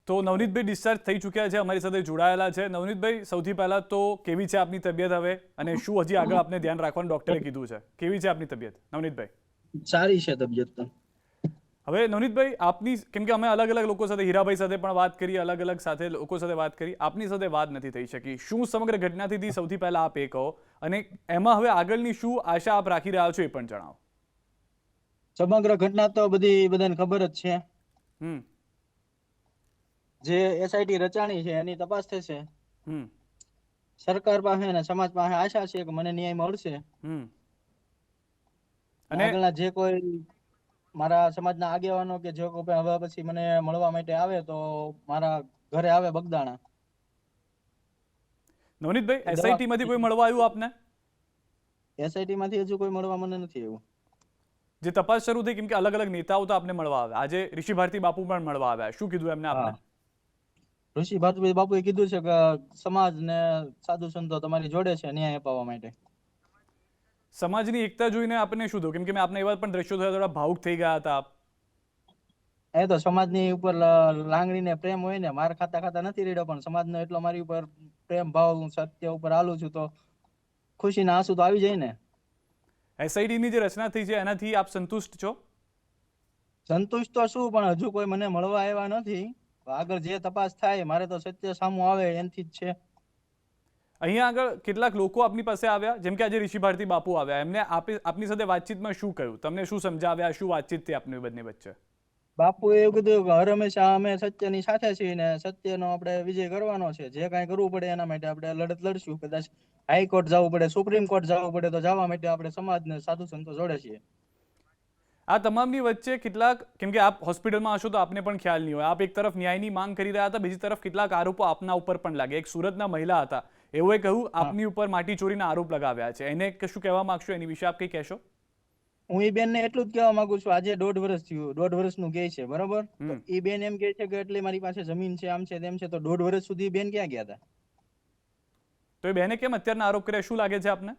તો નવનીતભાઈ ડિસ્ચાર્જ થઈ ચૂક્યા છે, અમારી સાથે જોડાયેલા છે. નવનીતભાઈ, સૌથી પહેલા તો કેવી છે આપની તબિયત હવે, અને શું હજી આગળ આપને ધ્યાન રાખવાનું ડોક્ટરે કીધું છે? કેવી છે આપની તબિયત નવનીતભાઈ? સારી છે તબિયત તો. હવે નવનીતભાઈ, આપની, કેમ કે અમે અલગ અલગ લોકો સાથે, હીરાભાઈ સાથે પણ વાત કરી, અલગ અલગ સાથે લોકો સાથે વાત કરી, આપની સાથે વાત નથી થઈ શકી. શું સમગ્ર ઘટનાથી હતી સૌથી પહેલા આપ એ કહો, અને એમાં હવે આગળની શું આશા આપ રાખી રહ્યા છો એ પણ જણાવો. સમગ્ર ઘટના તો બધાને ખબર જ છે. હમ જે એસઆઈટી રચાણી છે એની તપાસ થશે. હમ સરકાર પાસે અને સમાજ પાસે આશા છે કે મને ન્યાય મળશે. હમ અને આગળના જે કોઈ મારા સમાજના આગેવાનો કે જે કોઈ હવે પછી મને મળવા માટે આવે તો મારા ઘરે આવે બગદાણા. નવનીતભાઈ, દવા એસઆઈટી માંથી કોઈ મળવા આવ્યું આપને? એસઆઈટી માંથી હજુ કોઈ મળવા મને નથી આવ્યું. જે તપાસ શરૂ થઈ, કેમ કે અલગ અલગ નેતાઓ તો આપને મળવા આવ્યા, આજે ઋષિ ભારતી બાપુ પણ મળવા આવ્યા, શું કીધું એમને આપને? ઋષિ ભારતી બાપુએ કીધું છે કે સમાજ ને સાધુ સંતો તમારી જોડે છે ન્યાય અપાવવા માટે. સમાજની એકતા જોઈને આપને શું થયું? કેમ કે મેં આપને એવા પણ દ્રશ્યો થયા, થોડા ભાવુક થઈ ગયા હતા આપ. એ તો સમાજની ઉપર લાગણી ને પ્રેમ હોય ને, માર ખાતા ખાતા નથી રેડ્યો, પણ સમાજનો એટલો મારી ઉપર પ્રેમ ભાવ, હું સત્ય ઉપર હાલું છું તો ખુશીના આંસુ તો આવી જાય ને. એસઆઈટી ની જે રચના થઈ છે એનાથી આપ સંતુષ્ટ છો? સંતુષ્ટ તો શું, પણ હજુ કોઈ મને મળવા આવ્યા નથી. આગળ જે તપાસ થાય, મારે તો સત્ય સામું આવે એનથી જ છે. અહીંયા આગળ કેટલાક લોકો આપની પાસે આવ્યા, જેમ કે આજે ઋષિ ભારતી બાપુ આવ્યા, એમને આપની સાથે વાતચીતમાં શું કહ્યું? તમને શું સમજાવ્યા? શું વાતચીત થઈ આપની બંને વચ્ચે? બાપુએ એવું કીધું કે હર હંમેશા અમે સત્યની સાથે છીએ ને સત્યનો આપણે વિજય કરવાનો છે. જે કાંઈ કરવું પડે એના માટે આપણે લડત લડશું. કદાચ હાઈકોર્ટ જવું પડે, સુપ્રીમ કોર્ટ જવું પડે તો જવા માટે આપણે સમાજને સાધુ સંતો જોડે છીએ. આ તમામની વચ્ચે કેટલાક, કેમ કે આપ હોસ્પિટલમાં હશો તો આપને પણ ખ્યાલ નહીં હોય, આપ એક તરફ ન્યાયની માંગ કરી રહ્યા હતા, બીજી તરફ કેટલાક આરોપો આપના ઉપર પણ લાગે. એક સુરતના મહિલા હતા, એઓએ કહ્યું આપની ઉપર માટી ચોરીના આરોપ લગાવ્યા છે. એને શું કહેવા માંગશો? એની વિશે આપ કંઈ કહેશો? હું એ બેન ને એટલું જ કહેવા માંગુ છું, આજે 1.5 વર્ષ થયું, 1.5 વર્ષનું કહે છે, બરોબર? તો એ બેન એમ કહે છે કે એટલે મારી પાસે જમીન છે, આમ છે, તેમ છે, તો 1.5 વર્ષ સુધી બેન ક્યાં ગયા હતા? તો એ બેને કેમ અત્યારના આરોપ કર્યા? શું લાગે છે આપને?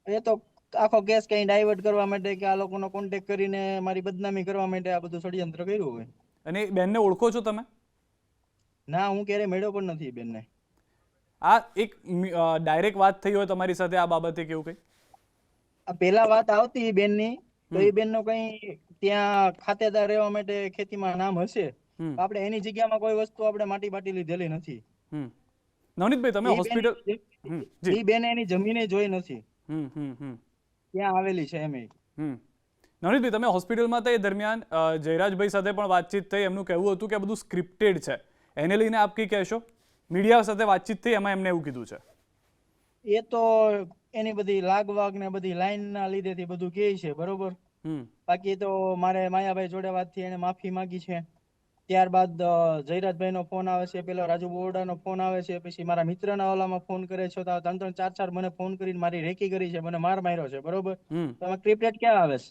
એ તો આખો કેસ કઈ ડાયવર્ટ કરવા માટે કે આ લોકોનો કોન્ટેક્ટ કરીને મારી બદનામી કરવા માટે આ બધું ષડયંત્ર કર્યું હોય. અને બેનને ઓળખો છો તમે? ના, હું ક્યારે મળ્યો પણ નથી બેનને. આ એક ડાયરેક્ટ વાત થઈ હોય તમારી સાથે આ બાબતે, કેવું કઈ? આ પેલા વાત આવતી એ બેનની, તો એ બેનનો કઈ ત્યાં ખાતેદાર રહેવા માટે ખેતીમાં નામ હશે, આપણે એની જગ્યામાં કોઈ વસ્તુ આપણે માટી બાટી લીધેલી નથી. નવનીતભાઈ, તમે હોસ્પિટલ, એ બેન એની જમીને જોઈ નથી, ત્યાં આવેલી છે એમ. નવનીતભાઈ, તમે હોસ્પિટલમાં હતા એ દરમિયાન જયરાજભાઈ સાથે પણ વાતચીત થઈ, એમનું કહેવું હતું કે બધું સ્ક્રિપ્ટેડ છે, એને લઈને આપ કઈ કહેશો? મીડિયા સાથે વાતચીત થઈ, એમાં એમને એવું કીધું છે. એ તો એની બધી લાગવાગ ને બધી લાઈન ના લીધેથી બધું કહે છે, બરોબર. બાકી તો મારે માયાભાઈ જોડે વાત થી એને માફી માંગી છે. ત્યારબાદ જયરાજભાઈ નો ફોન આવે છે, પેલો રાજુ બોરડા નો ફોન આવે છે, પછી મારા મિત્રના ઓલામાં ફોન કરે છે, 3-3, 4-4 મને ફોન કરીને મારી રેકી કરી છે, મને માર માર્યો છે, બરોબર. તો ક્રિપ્ટેડ ક્યાં આવે છે?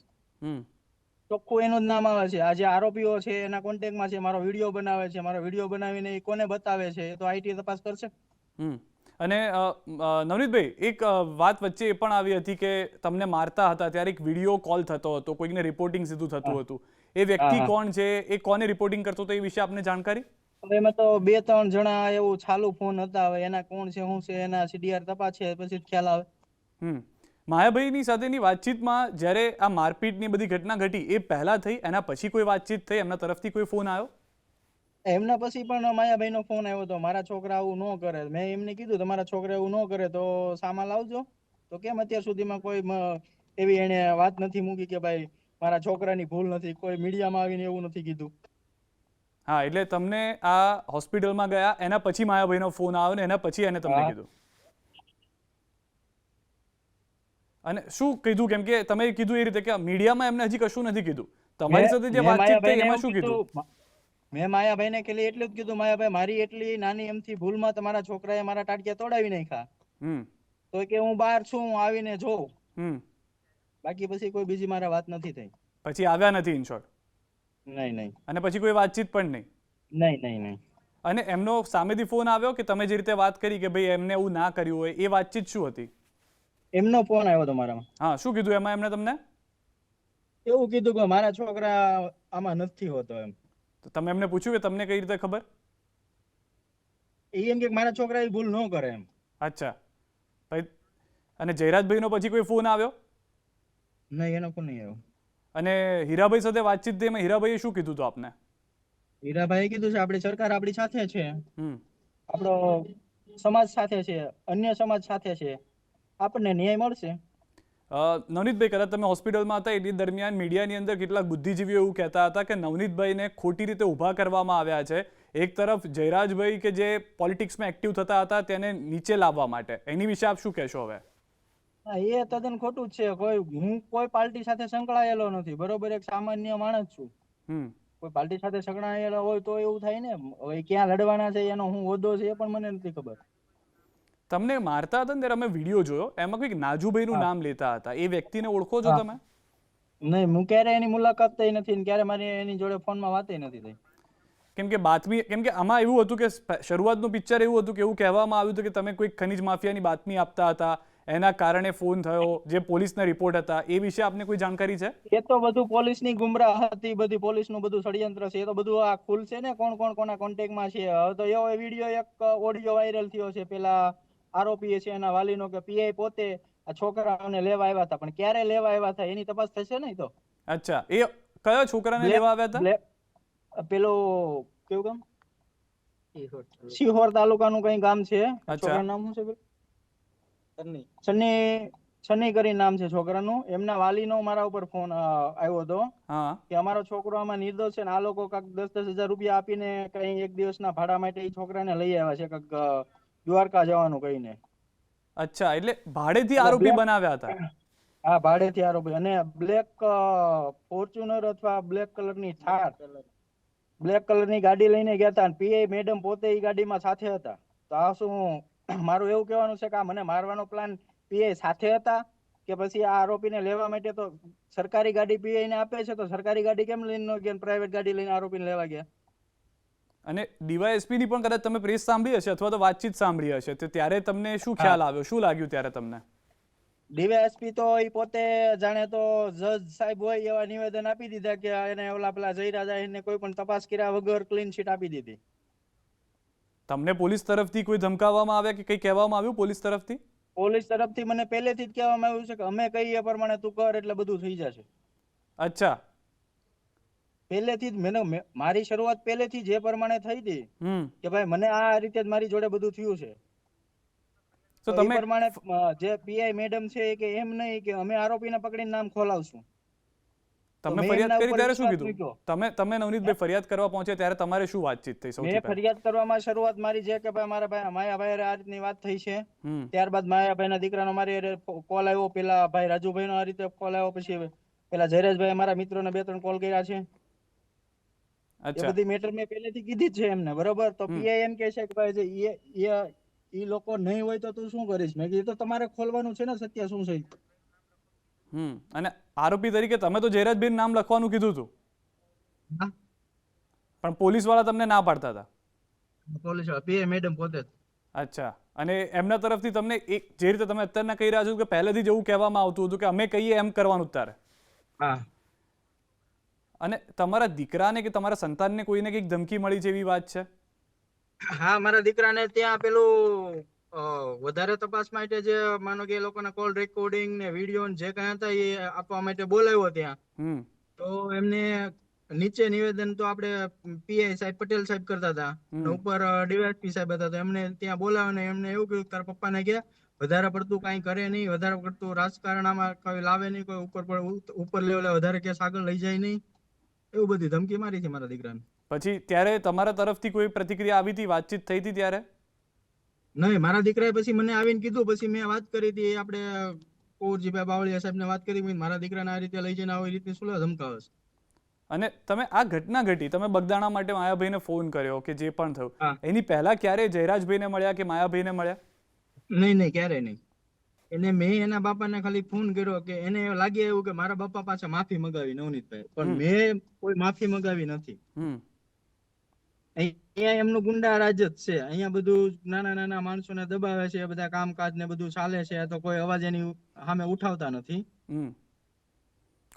ચોખ્ખું એનું જ નામ આવે છે. આ જે આરોપીઓ છે એના કોન્ટેક્ટમાં છે, મારો વિડીયો બનાવે છે, મારો વિડીયો બનાવીને એ કોને બતાવે છે એ તો આઈટી તપાસ કરશે. અને નવનીતભાઈ, એક વાત વચ્ચે એ પણ આવી હતી કે તમને મારતા હતા ત્યારે એક વિડીયો કોલ થતો હતો, કોઈકને રિપોર્ટિંગ સીધું થતું હતું. એ વ્યક્તિ કોણ છે, એ કોને રિપોર્ટિંગ કરતો હતો, એ વિશે આપને જાણકારી? એમાં તો 2-3 જણા એવું ચાલુ ફોન હતા, હવે એના કોણ છે, શું છે, એના સીડીઆર તપાસ છે પછી ખ્યાલ આવે. માયાભાઈની સાથેની વાતચીતમાં જ્યારે આ મારપીટની બધી ઘટના ઘટી એ પહેલા થઈ, એના પછી કોઈ વાતચીત થઈ, એમના તરફથી કોઈ ફોન આવ્યો? એમના પછી પણ માયાભાઈ નો ફોન આવ્યો હતો, મારા છોકરા આવું ન કરે. મેં એમને કીધું તમારા છોકરા એવું ન કરે તો સામા લાવજો. તો કેમ અત્યાર સુધીમાં કોઈ એવી એને વાત નથી મૂકી કે ભાઈ મારા છોકરાની ભૂલ નથી, કોઈ મીડિયામાં આવીને એવું નથી કીધું. હા, એટલે તમને આ હોસ્પિટલમાં ગયા એના પછી માયાભાઈનો ફોન આવ્યો ને એના પછી એને તમને કીધું? અને શું કીધું? કેમ કે તમે કીધું એ રીતે કે મીડિયામાં એમને હજી કશું નથી કીધું, તમારી સાથે જે વાતચીત થઈ એમાં શું કીધું? મેં માયાભાઈને ખાલી એટલું જ કીધું, માયાભાઈ મારી એટલી નાની એમથી ભૂલમાં તમારા છોકરાએ મારા ટાટિયા તોડાવી નાખ્યા, તો કે હું બહાર છું, હું આવીને જોઉં. બાકી પછી કોઈ બીજી મારા વાત નથી થઈ. પછી આવ્યા નથી ઇન શોર્ટ? નહીં. અને પછી કોઈ વાતચીત પણ નહીં? નહીં. અને એમનો સામેથી ફોન આવ્યો કે તમે જે રીતે વાત કરી કે ભાઈ એમને એવું ના કર્યું હોય, એ વાતચીત શું હતી? એમનો ફોન આવ્યો હતો મારામાં. હા, શું કીધું એમાં એમને તમને? એવું કીધું કે મારા છોકરા આમાં નથી હોતો એમ. તો તમે એમને પૂછ્યું કે તમને કઈ રીતે ખબર? એ એમ કે મારા છોકરા એ ભૂલ ન કરે એમ. અચ્છા, ભાઈ. અને જયરાજભાઈનો પછી કોઈ ફોન આવ્યો? નહીં, એનો પણ નહીં આવ્યો. અને હીરાભાઈ સાથે વાતચીત થઈ, એમાં હીરાભાઈએ શું કીધું હતું આપને? હીરાભાઈએ કીધું છે આપણી સરકાર આપણી સાથે છે, હમ આપણો સમાજ સાથે છે, અન્ય સમાજ સાથે છે, આપણને ન્યાય મળશે. નવનીતભાઈ, કદાચ તમે હોસ્પિટલમાં હતા એ દરમિયાન મીડિયાની અંદર કેટલાક બુદ્ધિજીવીઓ એવું કહેતા હતા કે નવનીતભાઈને ખોટી રીતે ઊભા કરવામાં આવ્યા છે. એક તરફ જયરાજભાઈ કે જે પોલિટિક્સમાં એક્ટિવ થતા હતા તેને નીચે લાવવા માટે, એની વિશે આપ શું કહેશો હવે? હા, એ તદ્દન ખોટું જ છે. હું કોઈ પાર્ટી સાથે સંકળાયેલો નથી, બરોબર, એક સામાન્ય માણસ છું. કોઈ પાર્ટી સાથે સંકળાયેલો હોય તો એવું થાય ને. હવે ક્યાં લડવાના છે, એનો હું હોદ્દો છે એ પણ મને નથી ખબર. તમને મારતા હતા ને ત્યારે અમે વિડીયો જોયો, એમાં કોઈક નાજુભાઈનું નામ લેતા હતા. એ વ્યક્તિને ઓળખો છો તમે? નહીં, હું ક્યારે એની મુલાકાત થઈ નથી ને ક્યારે મારી એની જોડે ફોનમાં વાત નથી થઈ. કેમ કે આમાં એવું હતું કે શરૂઆતનું પિક્ચર એવું હતું કે એવું કહેવામાં આવ્યું હતું કે તમે કોઈ ખનીજ માફિયાની બાતમી આપતા હતા, એના કારણે ફોન થયો, જે પોલીસના રિપોર્ટ હતા. એ વિશે આપને કોઈ જાણકારી છે? એ તો બધું પોલીસની ગુમરાહ હતી, બધી પોલીસનું બધું ષડયંત્ર છે. એ તો બધું આ ખુલશે ને કોણ કોણ કોના કોન્ટેક્ટમાં છે. હવે તો એવો વિડીયો એક ઓડિયો વાયરલ થયો છે પેલા આરોપી છે એના વાલીનો, કે પીઆઈ પોતે આ છોકરાઓને લેવા આવ્યા હતા, પણ ક્યારે લેવા આવ્યા હતા એની તપાસ થશે ને. તો અચ્છા, એ કયો છોકરાને લેવા આવ્યા હતા? પેલો કેવું ગામ, સિહોર તાલુકાનું કઈ ગામ છે. છોકરાનું નામ શું છે? સન્ની કરી નામ છે છોકરાનું. એમના વાલીનો મારા ઉપર ફોન આવ્યો હતો કે અમારો છોકરો આમાં નિર્દોષ છે ને આ લોકો કાંક 10,000 રૂપિયા આપીને કઈ એક દિવસના ભાડા માટે એ છોકરાને લઈ આવ્યા છે, કાંક દ્વારકા જવાનું કહીને. અચ્છા, એટલે ભાડેથી આરોપી બનાવ્યા હતા? હા, ભાડેથી આરોપી. અને બ્લેક ફોર્ચ્યુનર અથવા બ્લેક કલરની થાર, બ્લેક કલરની ગાડી લઈને ગયા હતા. પીઆઈ મેડમ પોતે એ ગાડીમાં સાથે હતા. તો આ શું મારું એવું કહેવાનું છે કે આ મને મારવાનો પ્લાન પીઆઈ સાથે હતા, કે પછી આ આરોપીને લેવા માટે તો સરકારી ગાડી પીઆઈ ને આપે છે, તો સરકારી ગાડી કેમ લઈને ગયા, પ્રાઇવેટ ગાડી લઈને આરોપીને લેવા ગયા? અને ડીવાયએસપી ની પણ કદાચ તમે પ્રેસ સાંભળી હશે અથવા તો વાતચીત સાંભળી હશે, તો ત્યારે તમને શું ખ્યાલ આવ્યો, શું લાગ્યું ત્યારે તમને? ડીવાયએસપી તો એ પોતે જાણે તો જજ સાહેબ હોય એવા નિવેદન આપી દીધા કે એને ઓલા પેલા જયરાજ કોઈ પણ તપાસ કર્યા વગર ક્લીન ચીટ આપી દીધી. તમને પોલીસ તરફથી કોઈ ધમકાવવામાં આવ્યા કે કંઈ કહેવામાં આવ્યું પોલીસ તરફથી? પોલીસ તરફથી મને પહેલેથી જ કહેવામાં આવ્યું છે કે અમે કહીએ એ પ્રમાણે તું કર એટલે બધું થઈ જશે. અચ્છા, પહેલેથી જ મારી શરૂઆત પહેલેથી જે પ્રમાણે થઈ હતી કે ભાઈ મને આ રીતે જ મારી જોડે બધું થયું છે. તો તમે પ્રમાણે જે પીઆઈ મેડમ છે કે એમ નહીં કે અમે આરોપીને પકડીને નામ ખોલાવશું. તમે ફરિયાદ કરી ત્યારે શું કીધું? તમે નવનીતભાઈ ફરિયાદ કરવા પહોંચ્યા ત્યારે તમારે શું વાતચીત થઈ? સૌથી મેં ફરિયાદ કરવામાં શરૂઆત મારી છે કે ભાઈ મારા ભાઈ માયાભાઈ આ રીતની વાત થઈ છે. ત્યારબાદ માયાભાઈના દીકરાનો મારી કોલ આવ્યો, પેલા ભાઈ રાજુભાઈનો આ રીતે કોલ આવ્યો, પછી પેલા જયરાજભાઈ મારા મિત્રોને 2-3 કોલ કર્યા છે. એ બધી મેટર મેં પહેલેથી કીધી જ છે એમને, બરોબર. તો પીઆઈ એમ કહે છે કે ભાઈ એ લોકો નહીં હોય તો તું શું કરીશ? મેં કીધું તો તમારે ખોલવાનું છે ને, સત્ય શું છે. અને આરોપી તરીકે તમે તો જયરાજભાઈ નામ લખવાનું કીધું હતું, પણ પોલીસ વાળા તમને ના પાડતા હતા? પોલીસ વાળા પીઆઈ મેડમ પોતે. અચ્છા, અને એમના તરફથી તમને જે રીતે તમે અત્યારના કહી રહ્યા છો કે પહેલેથી જ એવું કહેવામાં આવતું હતું કે અમે કહીએ એમ કરવાનું તારે? હા. અને તમારા દીકરાને કે તમારા સંતાનને કોઈને કંઈક ધમકી મળી છે એવી વાત છે? હા, મારા દીકરાને ત્યાં પેલું વધારે તપાસ માટે જે માનો કે એ લોકોના કોલ રેકોર્ડિંગ ને વિડીયો જે કઈ હતા એ આપવા માટે બોલાવ્યો ત્યાં. તો એમને નીચે નિવેદન તો આપણે પીઆઈ સાહેબ પટેલ સાહેબ કરતા હતા, ઉપર ડીવાયએસપી સાહેબ હતા. તો એમને ત્યાં બોલાવીને એમને એવું કહ્યું તારા પપ્પાને કે વધારે પડતું કઈ કરે નહીં, વધારે પડતું રાજકારણ આમાં કઈ લાવે નહીં, કોઈ ઉપર લેવલે વધારે કેસ આગળ લઈ જાય નહીં, એવું બધી ધમકી મારી છે મારા દીકરાને. પછી ત્યારે તમારા તરફથી કોઈ પ્રતિક્રિયા આવી હતી, વાતચીત થઈ હતી ત્યારે? નહીં, મારા દીકરાએ પછી મને આવીને કીધું, પછી મેં વાત કરી હતી આપણે કુંવરજીભાઈ બાવળિયા સાહેબને વાત કરી, મારા દીકરાને આ રીતે લઈ જઈને આવી રીતે શું ધમકાવે છે. અને તમે આ ઘટના ઘટી, તમે બગદાણા માટે માયાભાઈને ફોન કર્યો કે જે પણ થયું, એની પહેલા ક્યારે જયરાજભાઈને મળ્યા કે માયાભાઈને મળ્યા? નહીં, ક્યારે નહીં. એને મેં એના બાપાને ખાલી ફોન કર્યો કે એને લાગે એવું કે મારા બાપા પાસે માફી મગાવી નવનીતભાઈ, પણ મેં કોઈ માફી મગાવી નથી. અહીંયા એમનું ગુંડા રાજ જ છે. અહીંયા બધું નાના નાના માણસોને દબાવે છે, બધા કામકાજ ને બધું ચાલે છે, તો કોઈ અવાજ એની સામે ઉઠાવતા નથી.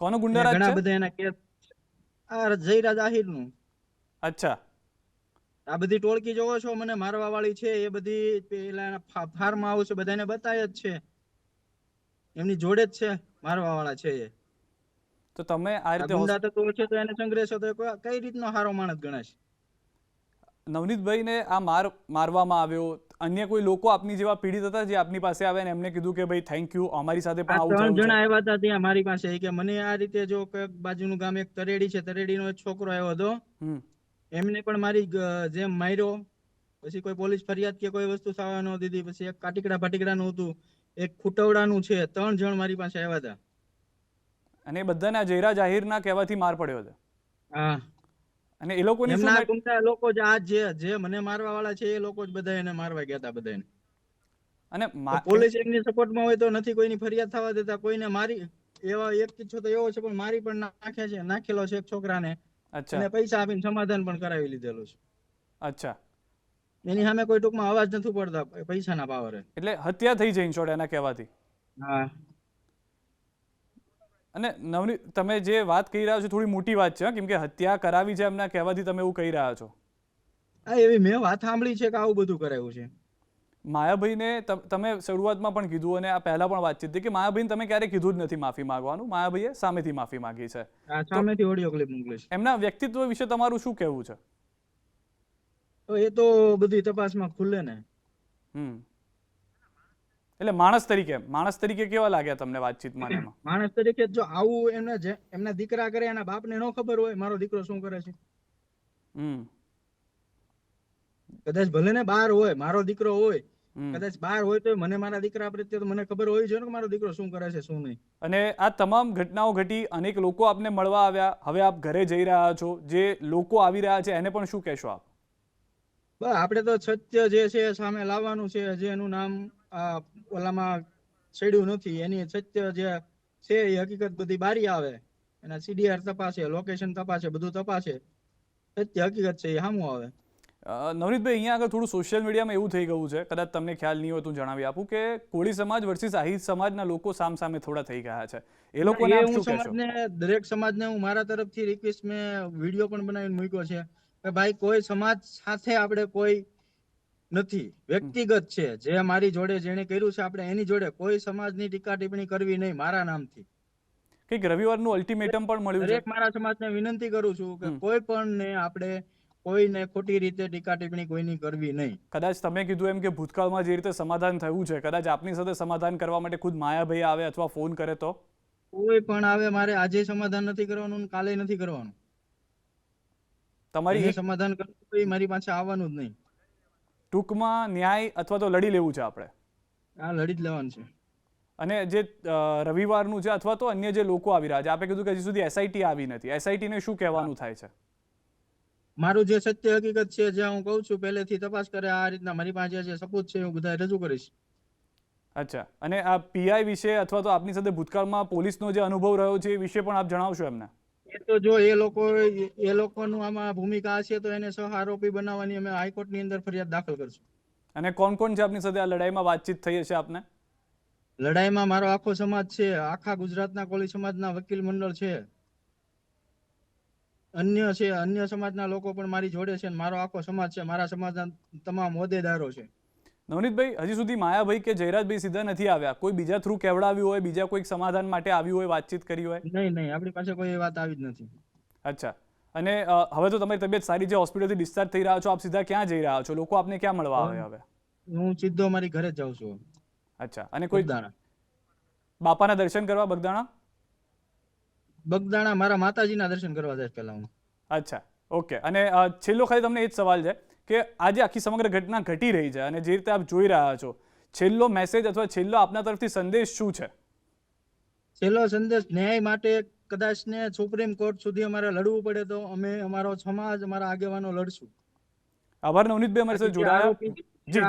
કોનો ગુંડા રાજ છે? ઘણા બધા એના કેસ જયરાજ આહિરનું. અચ્છા, આ બધી ટોળકી જોવો છો મને મારવા વાળી છે, એ બધી પેલા ફાર્મ હાઉસ બધાને બતાય જ છે, એમની જોડે જ છે, મારવા વાળા છે એ. તો તમે આ આ રીતે ગુંડા તત્વો છે તો એને સંગ્રહેશો તો એ કઈ રીતનો સારો માણસ ગણાશે? નવનીતભાઈને આ મારવામાં આવ્યો, અન્ય કોઈ લોકો આપની જેવા પીડિત હતા જે આપની પાસે આવ્યા અને એમને કીધું કે ભાઈ થેન્ક યુ, અમારી સાથે પણ આ આવું 3 થયું જણા છે? આવ્યા હતા ત્યાં મારી પાસે, કે મને આ રીતે જો બાજુનું ગામ એક તરેડી છે, તરેડીનો એક છોકરો આવ્યો હતો, એમને પણ મારી જેમ માર્યો, પછી કોઈ પોલીસ ફરિયાદ કે કોઈ વસ્તુ થવા ન દીધી, પછી એક કાટીકડા ફાટીકડાનું હતું, એક ખૂટવડાનું છે, 3 જણ મારી પાસે આવ્યા હતા. અને એ બધાને આ જયરા જાહેરના કહેવાથી માર પડ્યો છે? હા. અને એ લોકોની શું એમના ગુંડા લોકો જ આ જે મને મારવા વાળા છે એ લોકો જ બધા એને મારવા ગયા હતા બધાને. અને પોલીસ એમની સપોર્ટમાં હોય તો નથી કોઈની ફરિયાદ થવા દેતા, કોઈને મારી એવા એક કિસ્સો તો એવો છે પણ મારી પણ નાખેલો છે એક છોકરાને, અને પૈસા આપીને સમાધાન પણ કરાવી લીધેલું છે. અચ્છા, એની સામે કોઈ ટૂંકમાં અવાજ નથી પડતા પૈસાના પાવરે. એટલે હત્યા થઈ જાય ઇન એના કહેવાથી? હા. અને નવનીત, તમે જે વાત કહી રહ્યા છો થોડી મોટી વાત છે, કેમ કે હત્યા કરાવી છે એમના કહેવાથી તમે એવું કહી રહ્યા છો. હા, એવી મેં વાત સાંભળી છે કે આવું બધું કરાયું છે. માયાભાઈને તમે શરૂઆતમાં પણ કીધું અને આ પહેલા પણ વાતચીત થઈ કે માયાભાઈને તમે ક્યારે કીધું જ નથી માફી માંગવાનું, માયાભાઈએ સામેથી માફી માંગી છે. સામેથી ઓડિયો ક્લિપ મોકલી છે. એમના વ્યક્તિત્વ વિશે તમારું શું કહેવું છે? તો એ તો બધી તપાસમાં ખુલે ને. એટલે માણસ તરીકે કેવા લાગ્યા તમને વાતચીતમાં એમાં? માણસ તરીકે જો આવું એમના દીકરા કરે, એના બાપને ન ખબર હોય મારો દીકરો શું કરે છે. કદાચ ભલે ને બહાર હોય, મારો દીકરો હોય, કદાચ બહાર હોય તો મને મારા દીકરા પ્રત્યે તો મને ખબર હોવી જોઈએ ને કે મારો દીકરો શું કરે છે શું નહીં. અને આ તમામ ઘટનાઓ ઘટી, અનેક લોકો આપને મળવા આવ્યા, હવે આપ ઘરે જઈ રહ્યા છો, જે લોકો આવી રહ્યા છે એને પણ શું કહેશો આપ? બસ આપણે તો સત્ય જે છે સામે લાવવાનું છે, જેનું નામ ઓલામાં છેડ્યું નથી, એની સત્ય જે છે એ હકીકત બધી બારી આવે, એના CDR તપાસે, લોકેશન તપાસે, બધું તપાસે, સત્ય હકીકત છે એ સામું આવે. નવનીતભાઈ, અહીંયા આગળ થોડું સોશિયલ મીડિયામાં એવું થઈ ગયું છે, કદાચ તમને ખ્યાલ નહીં હોય તો જણાવી આપું, કે કોળી સમાજ વર્સિસ આહિર સમાજના લોકો સામે થોડા થઈ ગયા છે. એ લોકોને આપ શું કહેશો? દરેક સમાજને હું મારા તરફથી રિક્વેસ્ટ, મેં વિડીયો પણ બનાવીને મૂક્યો છે કે ભાઈ કોઈ સમાજ સાથે આપણે કોઈ નથી, વ્યક્તિગત છે. જે મારી જોડે જેને કર્યું છે આપણે એની જોડે કોઈ સમાજની ટીકા ટિપ્પણી કરવી નહીં મારા નામથી. કંઈક રવિવારનું અલ્ટિમેટમ પણ મળ્યું છે. દરેક મારા સમાજને વિનંતી કરું છું કે કોઈ પણ ને આપણે કોઈને ખોટી રીતે ટીકા ટિપ્પણી કોઈની કરવી નહીં. કદાચ તમે કીધું એમ કે ભૂતકાળમાં જે રીતે સમાધાન થયું છે, કદાચ આપની સાથે સમાધાન કરવા માટે ખુદ માયાભાઈ આવે અથવા ફોન કરે તો? કોઈ પણ આવે, મારે આજે સમાધાન નથી કરવાનું, કાલે નથી કરવાનું. તમારી સમાધાન કરવું મારી પાસે આવવાનું જ નહીં. ટૂંકમાં ન્યાય અથવા તો લડી લેવું છે આપણે? હા, લડી જ લેવાનું છે. અને જે રવિવારનું છે અથવા તો અન્ય જે લોકો આવી રહ્યા છે, આપણે કીધું કે હજી સુધી SIT આવી નથી, SIT ને શું કહેવાનું થાય છે? મારું જે સત્ય હકીકત છે, જે હું કહું છું પહેલેથી તપાસ કરે, આ રીતના મારી પાસે જે સબૂત છે હું બધા રજૂ કરીશ. અચ્છા, અને આ PI વિશે અથવા તો આપની સાથે ભૂતકાળમાં પોલીસનો જે અનુભવ રહ્યો છે એ વિશે પણ આપ જણાવશો એમને? એ તો જો એ લોકોનું આમાં ભૂમિકા હશે તો એને સહ આરોપી બનાવવાની અમે હાઈકોર્ટની અંદર ફરિયાદ દાખલ કરશું. અને કોણ કોણ છે આપની સાથે આ લડાઈમાં વાતચીત થઈ હશે આપને? લડાઈમાં મારો આખો સમાજ છે, આખા ગુજરાતના કોળી સમાજના વકીલ મંડળ છે, અન્ય સમાજના લોકો પણ મારી જોડે છે, મારો આખો સમાજ છે, મારા સમાજના તમામ હોદ્દેદારો છે. નવનીતભાઈ, હજી સુધી માયાભાઈ કે જયરાજભાઈ સીધા નથી આવ્યા, કોઈ બીજા થ્રુ કેવડાવ્યું હોય, બીજા કોઈ સમાધાન માટે આવ્યું હોય, વાતચીત કરી હોય? નહીં, આપણી પાસે કોઈ વાત આવી જ નથી. અચ્છા, અને હવે તો તમારી તબિયત સારી છે, હોસ્પિટલથી ડિસ્ચાર્જ થઈ રહ્યા છો, આપ સીધા ક્યાં જઈ રહ્યા છો? લોકો આપને ક્યાં મળવા આવે હવે? હું સીધો મારી ઘરે જ જાઉં છું. અચ્છા, અને કોઈ બાપાના દર્શન કરવા બગદાણા મારા માતાજીના દર્શન કરવા જાય પહેલા હું. અચ્છા, ઓકે. અને છેલ્લો ખાલી તમને એ જ સવાલ છે કે આજે આખી સમગ્ર ઘટના ઘટી રહી છે અને જે રીતે આપ જોઈ રહ્યા છો, છેલ્લો મેસેજ અથવા છેલ્લો આપના તરફથી સંદેશ શું છે? છેલ્લો સંદેશ ન્યાય માટે, કદાચ ને સુપ્રીમ કોર્ટ સુધી અમારે લડવું પડે તો અમે અમારો સમાજ, અમારા આગેવાનો લડશું. આભાર નવનીતભાઈ, અમારી સાથે જોડાયા.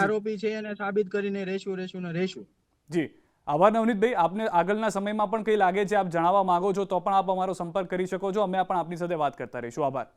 આરોપી છે એને સાબિત કરીને રહેશું. જી, આભાર નવનીતભાઈ. આપને આગળના સમયમાં પણ કંઈ લાગે છે, આપ જણાવવા માંગો છો તો પણ આપ અમારો સંપર્ક કરી શકો છો, અમે પણ આપની સાથે વાત કરતા રહીશું. આભાર.